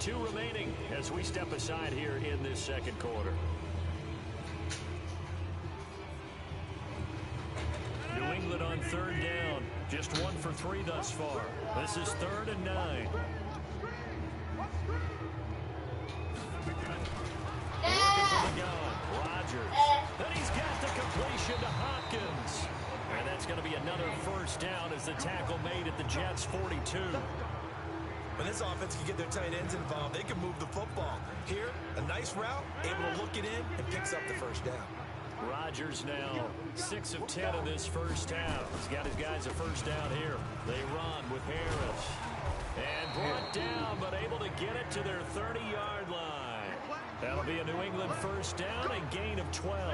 2 remaining as we step aside here in this second quarter. New England on 3rd down. Just 1 for 3 thus far. This is 3rd and 9. Working from the gun, Rodgers. Then he's got the completion to Hopkins. And that's going to be another first down as the tackle made at the Jets' 42. When this offense can get their tight ends involved, they can move the football. Here, a nice route, able to look it in, and picks up the first down. Rodgers now 6 of 10 in this first half. He's got his guys a first down here. They run with Harris. And brought down, but able to get it to their 30-yard line. That'll be a New England first down, a gain of 12.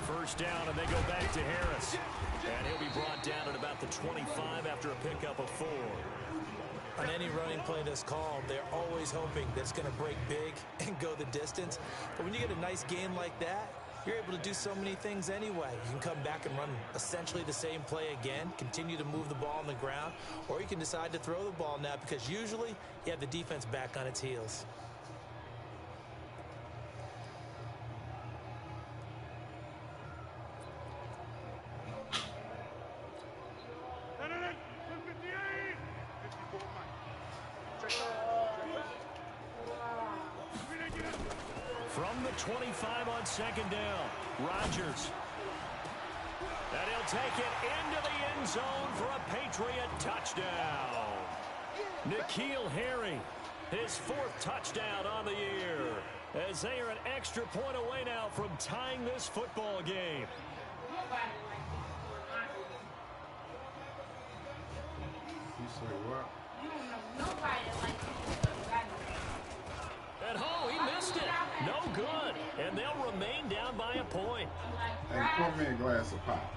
First down, and they go back to Harris. And he'll be brought down at about the 25 after a pickup of 4. On any running play that's called, they're always hoping that it's going to break big and go the distance. But when you get a nice gain like that, you're able to do so many things anyway. You can come back and run essentially the same play again, continue to move the ball on the ground, or you can decide to throw the ball now because usually you have the defense back on its heels. From the 25 on 2nd down, Rodgers. And he'll take it into the end zone for a Patriot touchdown. N'Keal Harry, his 4th touchdown on the year, as they are an extra point away now from tying this football game. You say what? At home, he missed it. No good. And they'll remain down by a point. And pour me a glass of pop.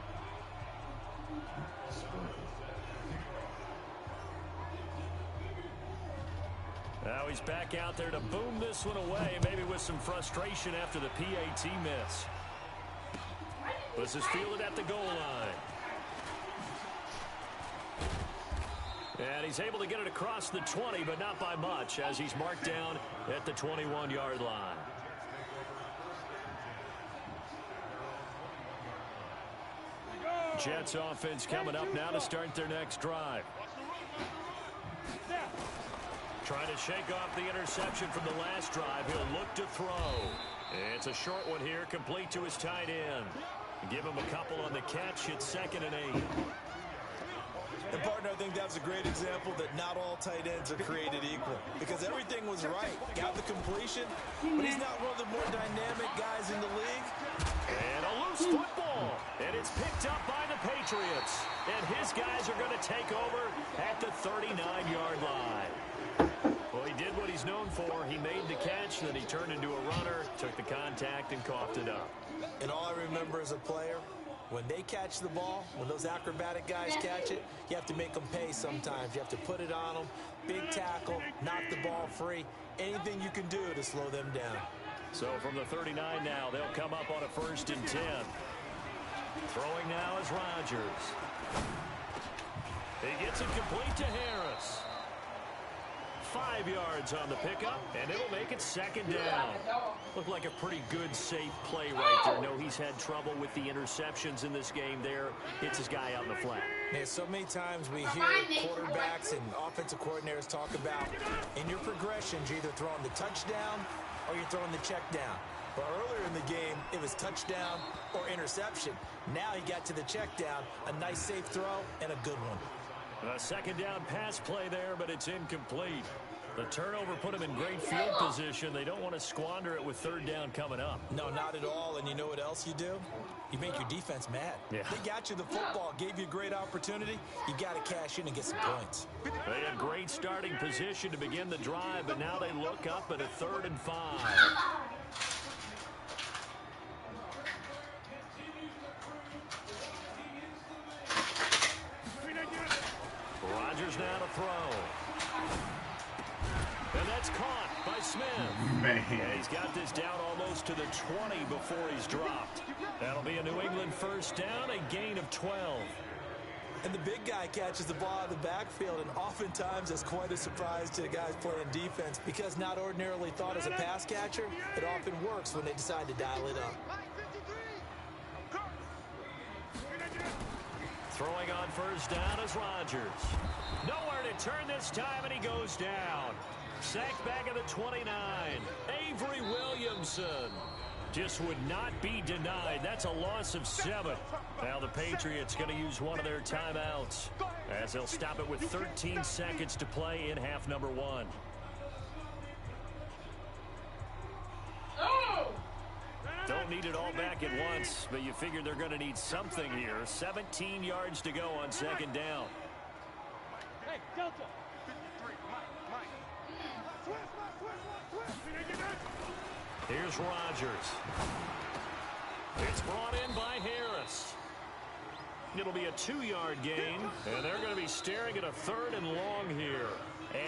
Now he's back out there to boom this one away, maybe with some frustration after the PAT miss. This is fielded at the goal line. And he's able to get it across the 20, but not by much, as he's marked down at the 21-yard line. Jets offense coming up now to start their next drive. Trying to shake off the interception from the last drive. He'll look to throw. It's a short one here, complete to his tight end. Give him a couple on the catch. It's 2nd and 8. And, partner, I think that's a great example that not all tight ends are created equal. Because everything was right. Got the completion, but he's not one of the more dynamic guys in the league. And a loose football. And it's picked up by the Patriots. And his guys are going to take over at the 39-yard line. Well, he did what he's known for. He made the catch, then he turned into a runner, took the contact, and coughed it up. And all I remember as a player, when they catch the ball, when those acrobatic guys catch it, you have to make them pay sometimes. You have to put it on them, big tackle, knock the ball free, anything you can do to slow them down. So from the 39 now, they'll come up on a 1st and 10. Throwing now is Rodgers. He gets it complete to Harris. 5 yards on the pickup, and it'll make it 2nd down. Looked like a pretty good, safe play right there. No, he's had trouble with the interceptions in this game there. Hits his guy out in the flat. Man, so many times we hear quarterbacks and offensive coordinators talk about in your progressions, you're either throwing the touchdown or you're throwing the check down. But earlier in the game, it was touchdown or interception. Now he got to the check down, a nice safe throw, and a good one. A 2nd down pass play there, but it's incomplete. The turnover put him in great field position. They don't want to squander it with 3rd down coming up. No, not at all. And you know what else you do? You make your defense mad. Yeah. They got you the football, gave you a great opportunity. You got to cash in and get some points. They had great starting position to begin the drive, but now they look up at a 3rd and 5. Rodgers now to throw. And that's caught by Smith. Man. And he's got this down almost to the 20 before he's dropped. That'll be a New England first down, a gain of 12. And the big guy catches the ball out of the backfield, and oftentimes it's quite a surprise to the guys playing defense because not ordinarily thought as a pass catcher, it often works when they decide to dial it up. Throwing on first down is Rodgers. Nowhere to turn this time, and he goes down. Sacked back at the 29. Avery Williamson just would not be denied. That's a loss of 7. Now the Patriots going to use one of their timeouts as they'll stop it with 13 seconds to play in half number 1. Don't need it all back at once, but you figure they're going to need something here. 17 yards to go on second down. Hey, Delta. Here's Rodgers. It's brought in by Harris. It'll be a 2-yard gain, and they're going to be staring at a 3rd and long here.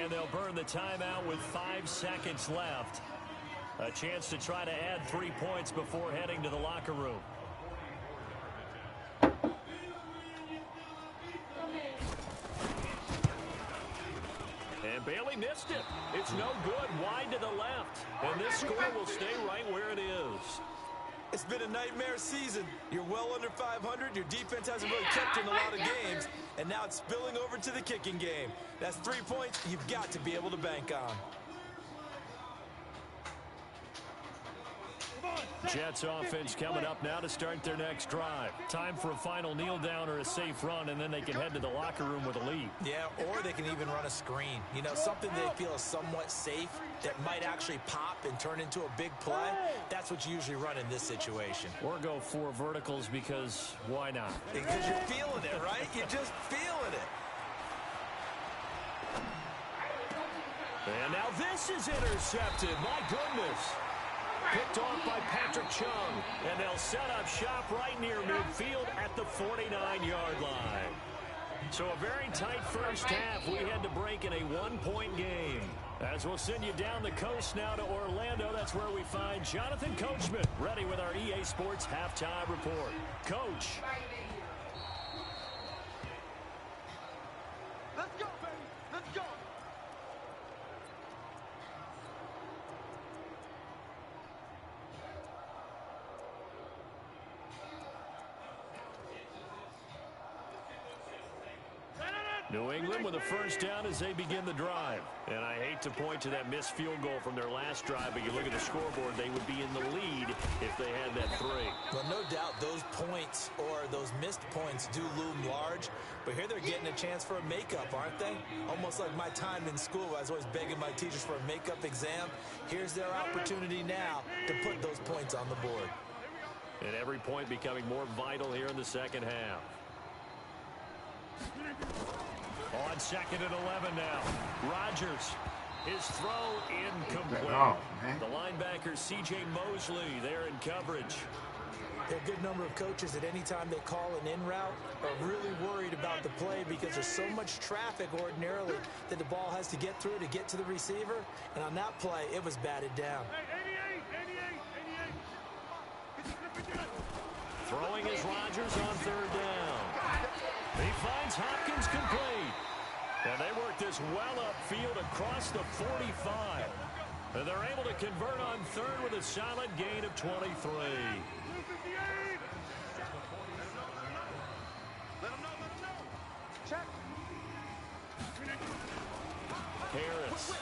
And they'll burn the timeout with 5 seconds left. A chance to try to add 3 points before heading to the locker room. And Bailey missed it. It's no good. Wide to the left. And this score will stay right where it is. It's been a nightmare season. You're well under 500. Your defense hasn't really kept in a lot of games. And now it's spilling over to the kicking game. That's 3 points you've got to be able to bank on. Jets offense coming up now to start their next drive. Time for a final kneel down or a safe run, and then they can head to the locker room with a lead. Yeah, or they can even run a screen. You know, something they feel is somewhat safe that might actually pop and turn into a big play. That's what you usually run in this situation. Or go 4 verticals because why not? Because you're feeling it, right? You're just feeling it. And now this is intercepted. My goodness. Picked off by Patrick Chung. And they'll set up shop right near midfield at the 49-yard line. So a very tight first half. We had to break in a 1-point game. As we'll send you down the coast now to Orlando, that's where we find Jonathan Coachman ready with our EA Sports halftime report. Coach. Let's go, baby. Let's go. New England with a first down as they begin the drive. And I hate to point to that missed field goal from their last drive, but you look at the scoreboard, they would be in the lead if they had that 3. Well, no doubt those points or those missed points do loom large, but here they're getting a chance for a makeup, aren't they? Almost like my time in school. I was always begging my teachers for a makeup exam. Here's their opportunity now to put those points on the board. And every point becoming more vital here in the second half. On 2nd and 11 now. Rodgers. His throw incomplete. The linebacker, C.J. Mosley, there in coverage. There are a good number of coaches at any time they call an in route are really worried about the play because there's so much traffic ordinarily that the ball has to get through to get to the receiver. And on that play, it was batted down. Throwing is Rodgers on 3rd down. He finds Hopkins complete. And they work this well upfield across the 45. And they're able to convert on 3rd with a solid gain of 23. Check. Harris.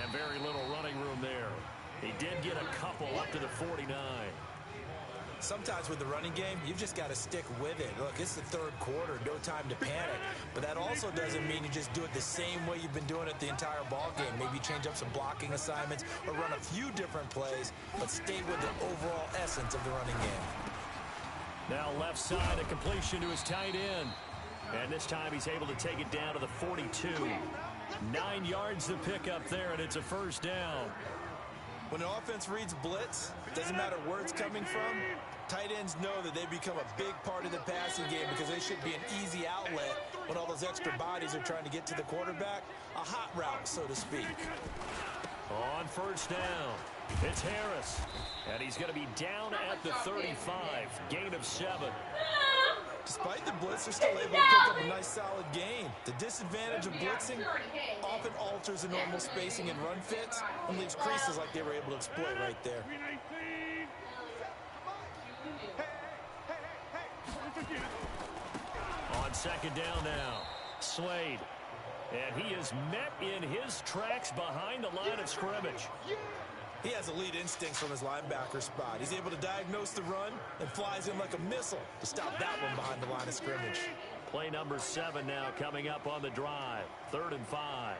And very little running room there. He did get a couple up to the 49. Sometimes with the running game, you've just got to stick with it. Look, it's the 3rd quarter, no time to panic. But that also doesn't mean you just do it the same way you've been doing it the entire ball game. Maybe change up some blocking assignments or run a few different plays, but stay with the overall essence of the running game. Now left side, a completion to his tight end. And this time he's able to take it down to the 42. 9 yards to pick up there, and it's a first down. When an offense reads blitz, it doesn't matter where it's coming from, tight ends know that they become a big part of the passing game because they should be an easy outlet when all those extra bodies are trying to get to the quarterback. A hot route, so to speak. On first down, it's Harris. And he's going to be down at the 35. Gain of 7. Despite blitz, they're still able to pick up a nice solid gain. The disadvantage of blitzing often alters the normal spacing and run fits and leaves creases like they were able to exploit right there. On second down now, Slade. And he is met in his tracks behind the line of scrimmage. He has elite instincts from his linebacker spot. He's able to diagnose the run and flies in like a missile to stop that one behind the line of scrimmage. Play number 7 now coming up on the drive. 3rd and 5.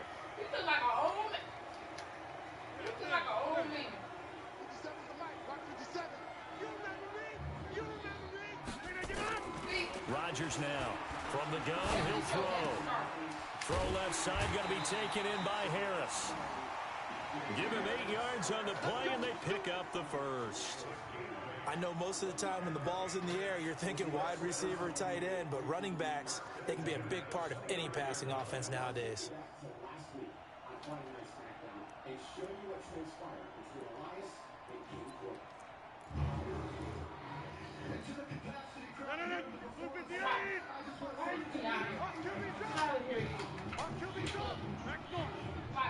Rodgers now from the gun. He'll throw. Throw left side going to be taken in by Harris. Give him 8 yards on the play, and they pick up the first. I know most of the time when the ball's in the air, you're thinking wide receiver, tight end, but running backs, they can be a big part of any passing offense nowadays.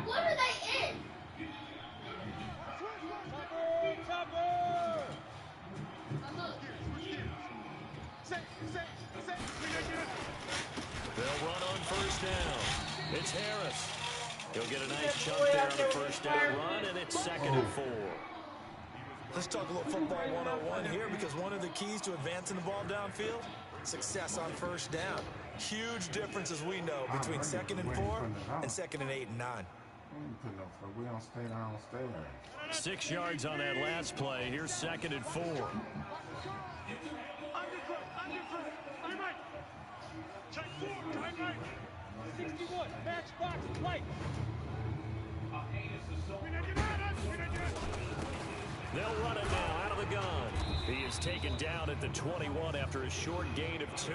What are they in? They'll run on first down. It's Harris. He'll get a nice chunk there on the first down run, and it's 2nd and 4. Let's talk a little football 101 here, because one of the keys to advancing the ball downfield, success on first down. Huge difference, as we know, between 2nd and 4 and 2nd and 8 and 9. We don't stay down, stay there. 6 yards on that last play. Here's 2nd and 4. Check 4, time right. 61, match box, right. They'll run it now out of the gun. He is taken down at the 21 after a short gain of 2.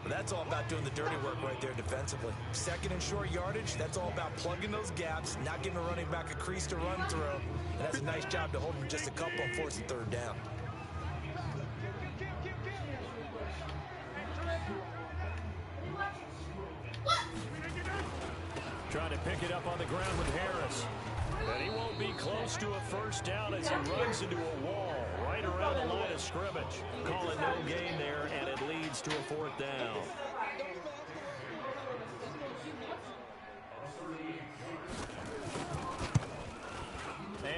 That's all about doing the dirty work right there defensively. 2nd and short yardage, that's all about plugging those gaps, not giving a running back a crease to run through. And that's a nice job to hold him just a couple and force the 3rd down. Trying to pick it up on the ground with Harris. And he won't be close to a first down as he runs into a wall right around the line of scrimmage. Call it no gain there, and it leads to a 4th down.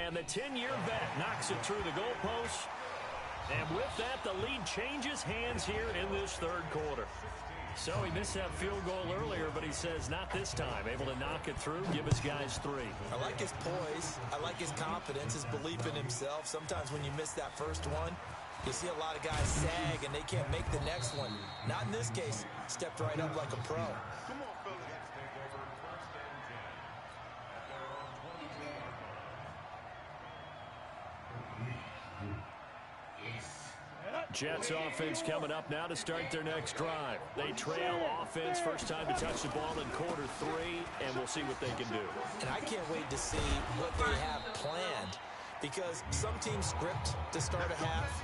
And the 10-year vet knocks it through the goalpost. And with that, the lead changes hands here in this 3rd quarter. So he missed that field goal earlier, but he says not this time. Able to knock it through, give his guys 3. I like his poise. I like his confidence, his belief in himself. Sometimes when you miss that first one, you see a lot of guys sag and they can't make the next one. Not in this case. Stepped right up like a pro. Jets offense coming up now to start their next drive. They trail offense, first time to touch the ball in quarter 3, and we'll see what they can do. And I can't wait to see what they have planned, because some teams script to start a half.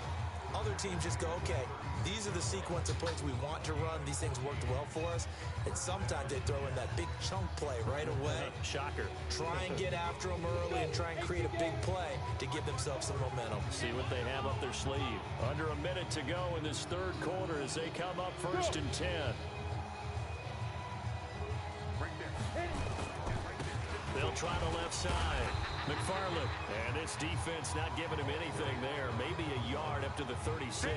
Other teams just go, okay, these are the sequence of plays we want to run. These things worked well for us. And sometimes they throw in that big chunk play right away. Shocker. Try and get after them early and try and create a big play to give themselves some momentum. See what they have up their sleeve. Under a minute to go in this 3rd quarter as they come up 1st and 10. They'll try the left side. McFarland. And this defense not giving him anything there. Maybe a yard up to the 36.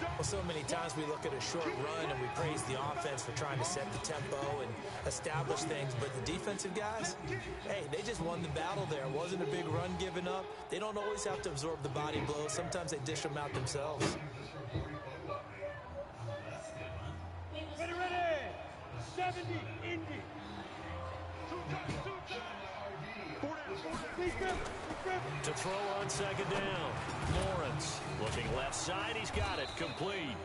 Well, so many times we look at a short run and we praise the offense for trying to set the tempo and establish things. But the defensive guys, hey, they just won the battle there. It wasn't a big run given up. They don't always have to absorb the body blows. Sometimes they dish them out themselves. Ready, 70, Indy. To throw on 2nd down. Lawrence looking left side. He's got it. Complete.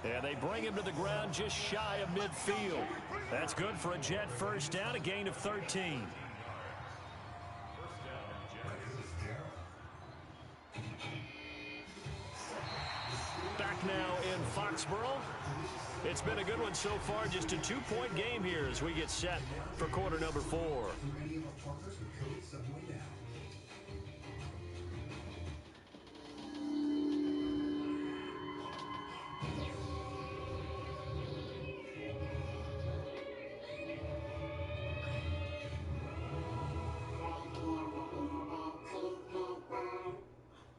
And they bring him to the ground just shy of midfield. That's good for a Jet first down, a gain of 13. Back now in Foxborough. It's been a good one so far. Just a 2-point game here as we get set for quarter number 4.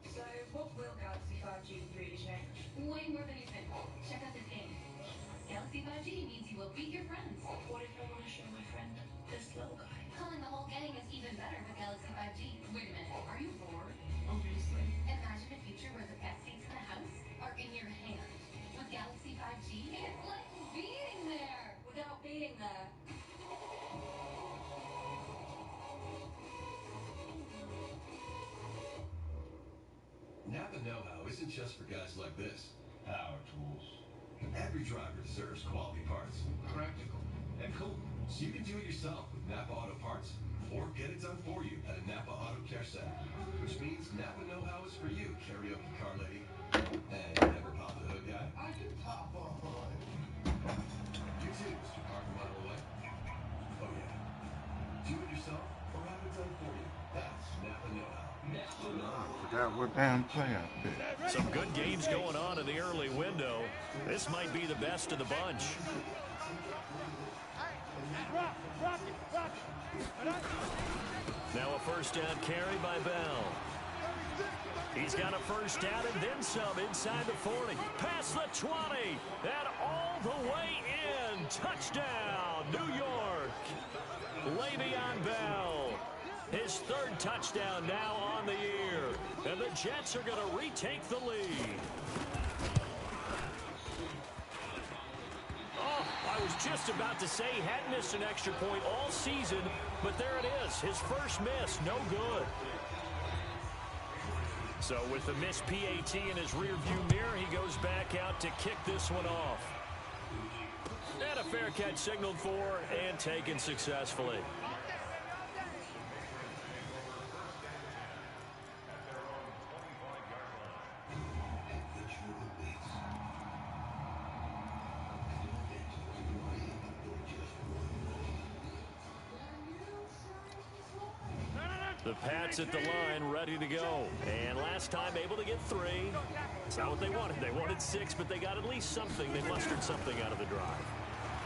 So, what will Galaxy 5G really change? Way more than you think. Check out this game. Galaxy 5G means you will beat your friends. What if I want to show my friend this little guy? Calling the whole gang is even better with Galaxy 5G. Wait a minute, are you bored? Obviously. Imagine a future where the best seats in the house are in your hand. With Galaxy 5G, it's like being there without being there. Napa know-how isn't just for guys like this. Power tools. Every driver deserves quality parts. Practical. And cool. So you can do it yourself with Napa Auto Parts. Or get it done for you at a Napa Auto Care Center. Which means Napa know-how is for you, karaoke car lady. And never pop the hood guy. I can pop a hood. You too, Mr. Park a mile away. Oh yeah. Do it yourself or have it done for you. That's Napa know-how. Forgot what damn play I picked. Some good games going on in the early window. This might be the best of the bunch. Now a first down carry by Bell. He's got a first down and then some inside the 40. Past the 20. And all the way in. Touchdown, New York. Le'Veon Bell. His third touchdown now on the year. And the Jets are going to retake the lead. Oh, I was just about to say he hadn't missed an extra point all season, but there it is. His first miss, no good. So with the missed PAT in his rearview mirror, he goes back out to kick this one off. And a fair catch signaled for and taken successfully. The Pats at the line, ready to go. And last time, able to get 3. It's not what they wanted. They wanted 6, but they got at least something. They mustered something out of the drive.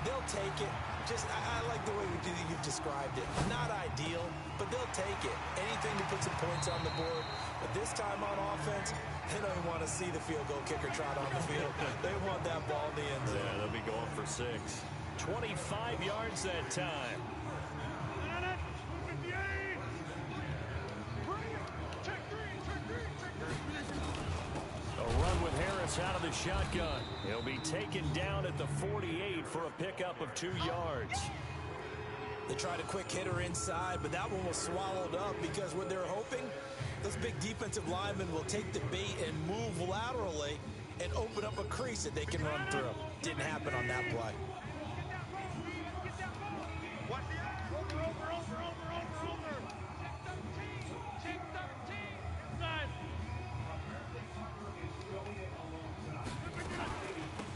They'll take it. Just, I like the way you've described it. Not ideal, but they'll take it. Anything to put some points on the board. But this time on offense, they don't want to see the field goal kicker trot on the field. They want that ball in the end zone. Yeah, they'll be going for 6. 25 yards that time. Out of the shotgun. He'll be taken down at the 48 for a pickup of 2 yards. They tried a quick hitter inside, but that one was swallowed up because what they're hoping, those big defensive linemen will take the bait and move laterally and open up a crease that they can run through. Didn't happen on that play.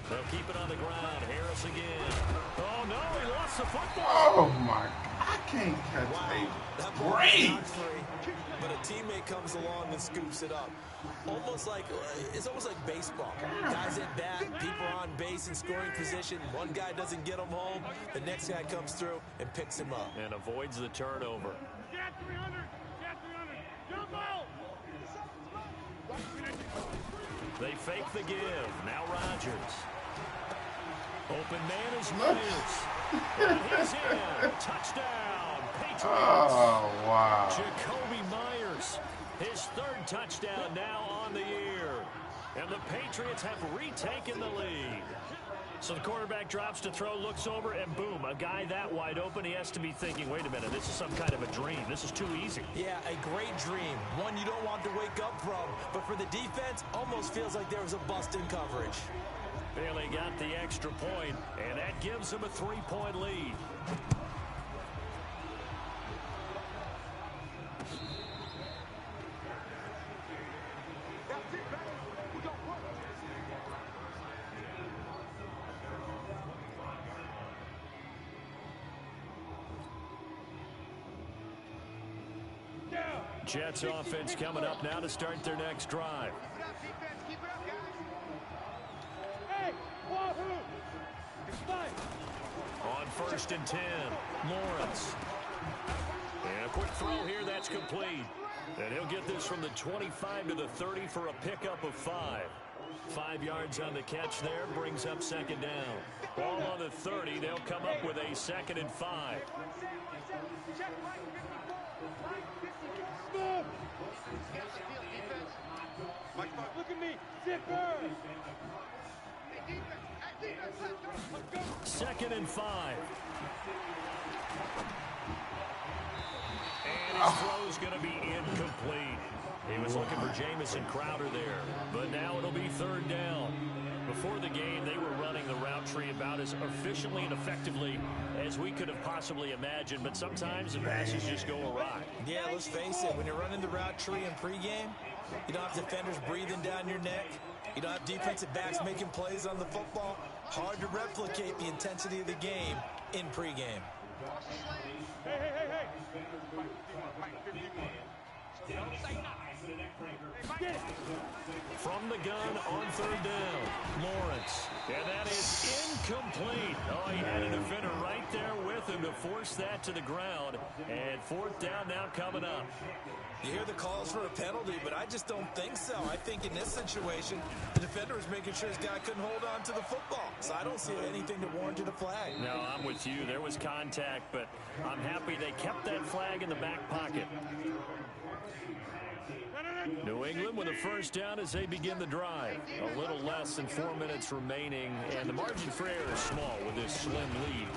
They'll keep it on the ground. Harris again. Oh, no, he lost the football. Oh, my. I can't catch That ball break. not free, but a teammate comes along and scoops it up. It's almost like baseball. Guys at bat, people are on base in scoring position. One guy doesn't get him home. The next guy comes through and picks him up. And avoids the turnover. Get 300. Get 300. Jump out. They fake the give. Now Rodgers. Open man is Myers. And he's in. Touchdown, Patriots. Oh, wow. Jacoby Myers. His third touchdown now on the year. And the Patriots have retaken the lead. So the quarterback drops to throw, looks over, and boom, a guy that wide open, he has to be thinking, wait a minute, this is some kind of a dream. This is too easy. Yeah, a great dream. One you don't want to wake up from. But for the defense, almost feels like there was a bust in coverage. Bailey got the extra point, and that gives them a 3-point lead. Jets offense coming up now to start their next drive. Hey, Wahoo! It's fine. On 1st and 10, Lawrence. And a quick throw here, that's complete. And he'll get this from the 25 to the 30 for a pickup of 5. 5 yards on the catch there, brings up 2nd down. Ball on the 30, they'll come up with a 2nd and 5. Look at me, zipper. 2nd and 5. And his throw's going to be incomplete. He was looking for Jamison Crowder there, but now it'll be 3rd down. Before the game, they were running the route tree about as efficiently and effectively as we could have possibly imagined, but sometimes the passes just go awry. Yeah, let's face it, when you're running the route tree in pregame, you don't have defenders breathing down your neck. You don't have defensive backs making plays on the football. Hard to replicate the intensity of the game in pregame. Hey. From the gun on 3rd down, Lawrence. And that is incomplete. Oh, he had a defender right there with him to force that to the ground. And 4th down now coming up. You hear the calls for a penalty, but I just don't think so. I think in this situation, the defender was making sure his guy couldn't hold on to the football. So I don't see anything to warrant a flag. No, I'm with you. There was contact, but I'm happy they kept that flag in the back pocket. New England with a 1st down as they begin the drive. A little less than 4 minutes remaining, and the margin for error is small with this slim lead.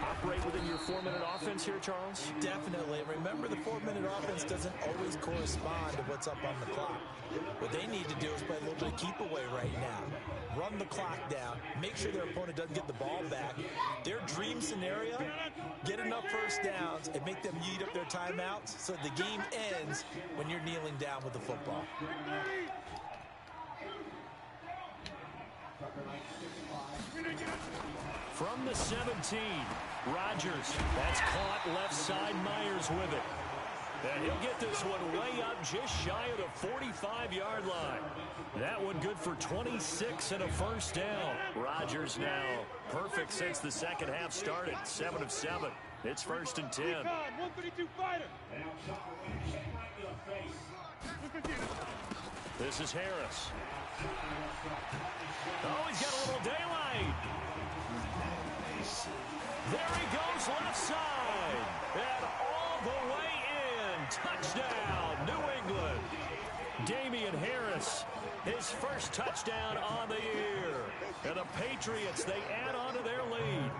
Operate within your 4-minute offense here, Charles? Definitely. Remember, the 4-minute offense doesn't always correspond to what's up on the clock. What they need to do is play a little bit of keep away right now. Run the clock down. Make sure their opponent doesn't get the ball back. Their dream scenario, get enough 1st downs and make them eat up their timeouts so the game ends when you're kneeling down with the football. From the 17, Rodgers. That's caught left side. Myers with it. And he'll get this one way up just shy of the 45-yard line. That one good for 26 and a 1st down. Rodgers now perfect since the second half started. 7 of 7. It's 1st and 10. 132 fighter. This is Harris. Oh, he's got a little daylight. There he goes left side. And all the way in. Touchdown, New England. Damian Harris, his first touchdown on the year. And the Patriots, they add on to their lead.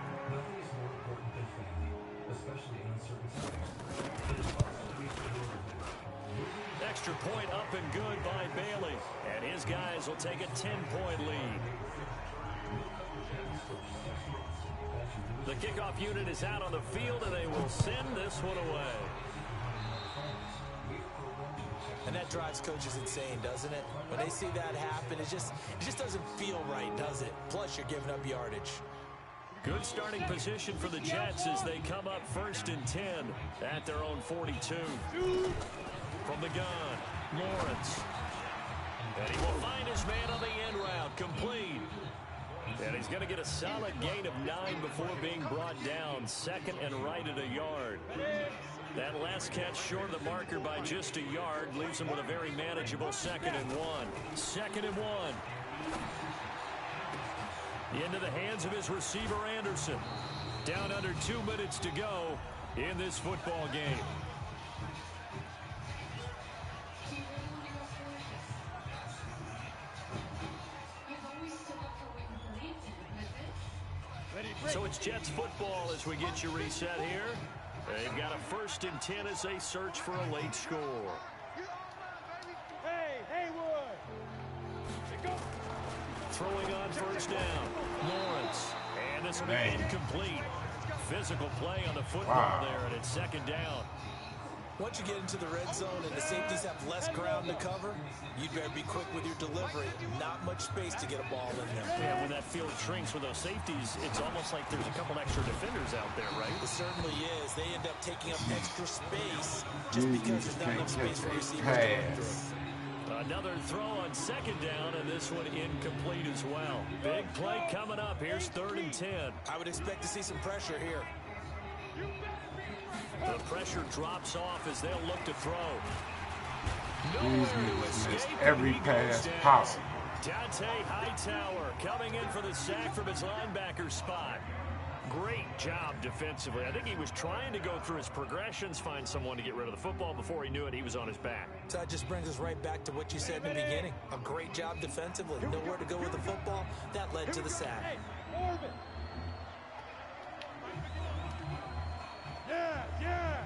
Extra point up and good by Bailey. And his guys will take a 10-point lead. The kickoff unit is out on the field, and they will send this one away. And that drives coaches insane, doesn't it? When they see that happen, it just doesn't feel right, does it? Plus, you're giving up yardage. Good starting position for the Jets as they come up 1st and 10 at their own 42. From the gun, Lawrence. And he will find his man on the end route, complete. And he's going to get a solid gain of 9 before being brought down. 2nd and right at a yard. That last catch short of the marker by just a yard leaves him with a very manageable 2nd and 1. 2nd and 1. Into the hands of his receiver, Anderson. Down under 2 minutes to go in this football game. So it's Jets football as we get you reset here. They've got a 1st and 10 as they search for a late score. Hey, Haywood! Go. Throwing on 1st down, Lawrence. And this will be incomplete. Physical play on the football there, and it's 2nd down. Once you get into the red zone and the safeties have less ground to cover, you'd better be quick with your delivery. Not much space to get a ball in there. Yeah, with that backfield shrinks with those safeties, it's almost like there's a couple extra defenders out there, right? It certainly is. They end up taking up extra space just because there's not enough space for receivers going through. Another throw on second down, and this one incomplete as well. Big play coming up. Here's 3rd and 10. I would expect to see some pressure here. The pressure drops off as they'll look to throw. Nowhere to escape. Every pass possible. Dante Hightower coming in for the sack from his linebacker spot. Great job defensively. I think he was trying to go through his progressions, find someone to get rid of the football. Before he knew it, he was on his back. So that just brings us right back to what you said in the beginning. A great job defensively. Nowhere to go with the football. That led to the sack. Yeah.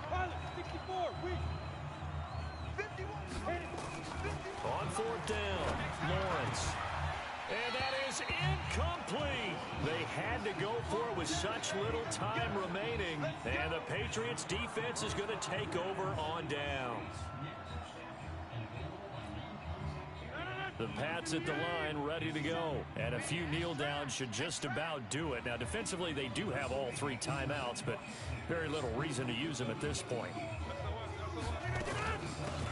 Pilot, 64, weak. 51. On 4th down, Lawrence. And that is incomplete. They had to go for it with such little time remaining. And the Patriots defense is going to take over on downs. The Pats at the line ready to go. And a few kneel downs should just about do it. Now, defensively, they do have all 3 timeouts, but very little reason to use them at this point.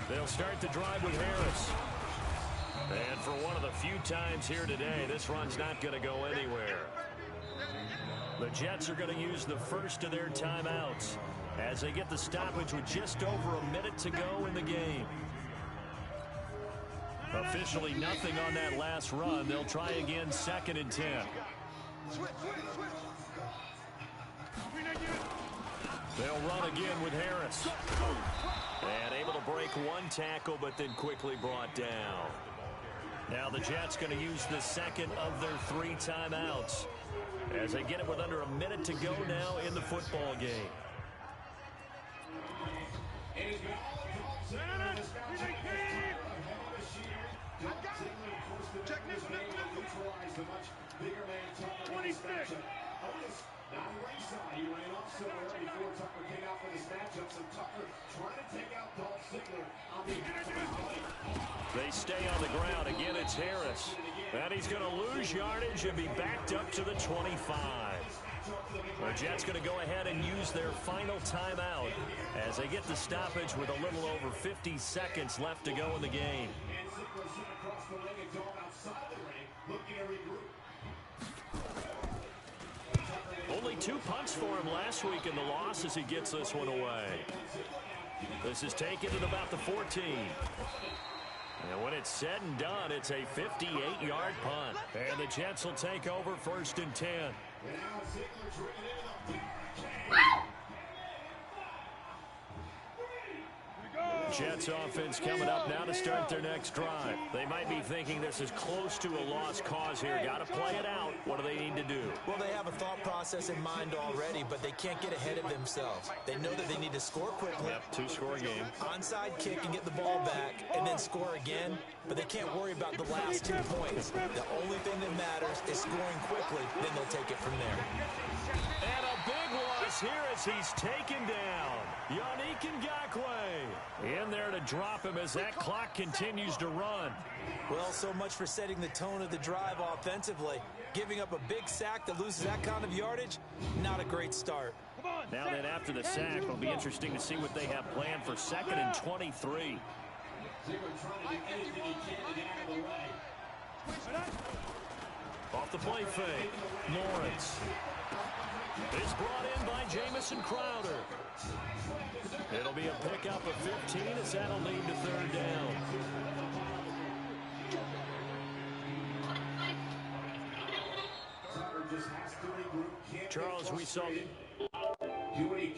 They'll start the drive with Harris. And for one of the few times here today, this run's not going to go anywhere. The Jets are going to use the first of their timeouts as they get the stoppage with just over a minute to go in the game. Officially nothing on that last run. They'll try again 2nd and 10. They'll run again with Harris. And able to break 1 tackle, but then quickly brought down. Now the Jets going to use the second of their 3 timeouts as they get it with under a minute to go now in the football game. He ran off somewhere before Tucker came out for this matchup. So Tucker trying to take out Dolph Ziggler on the They stay on the ground. Again, it's Harris. And he's going to lose yardage and be backed up to the 25. The Jets going to go ahead and use their final timeout as they get the stoppage with a little over 50 seconds left to go in the game. And Ziggler sitting across the ring and Dolph outside the ring looking to regroup. Only 2 punts for him last week in the loss as he gets this one away. This is taken at about the 14. And when it's said and done, it's a 58-yard punt. And the Jets will take over 1st and 10. Jets offense coming up now to start their next drive. They might be thinking this is close to a lost cause here. Got to play it out. What do they need to do? Well, they have a thought process in mind already, but they can't get ahead of themselves. They know that they need to score quickly. Yep, 2-score game. Onside kick and get the ball back and then score again, but they can't worry about the last 2 points. The only thing that matters is scoring quickly, then they'll take it from there. And a big loss here as he's taken down. Yannick Ngakoue in there to drop him as that clock continues to run. Well, so much for setting the tone of the drive offensively. Giving up a big sack that loses that kind of yardage, not a great start. Now then, after the sack, it'll be interesting to see what they have planned for 2nd and 23. Off the play fake, Lawrence is brought in by Jamison Crowder. It'll be a pickup of 15 as that'll lead to 3rd down. Charles, we saw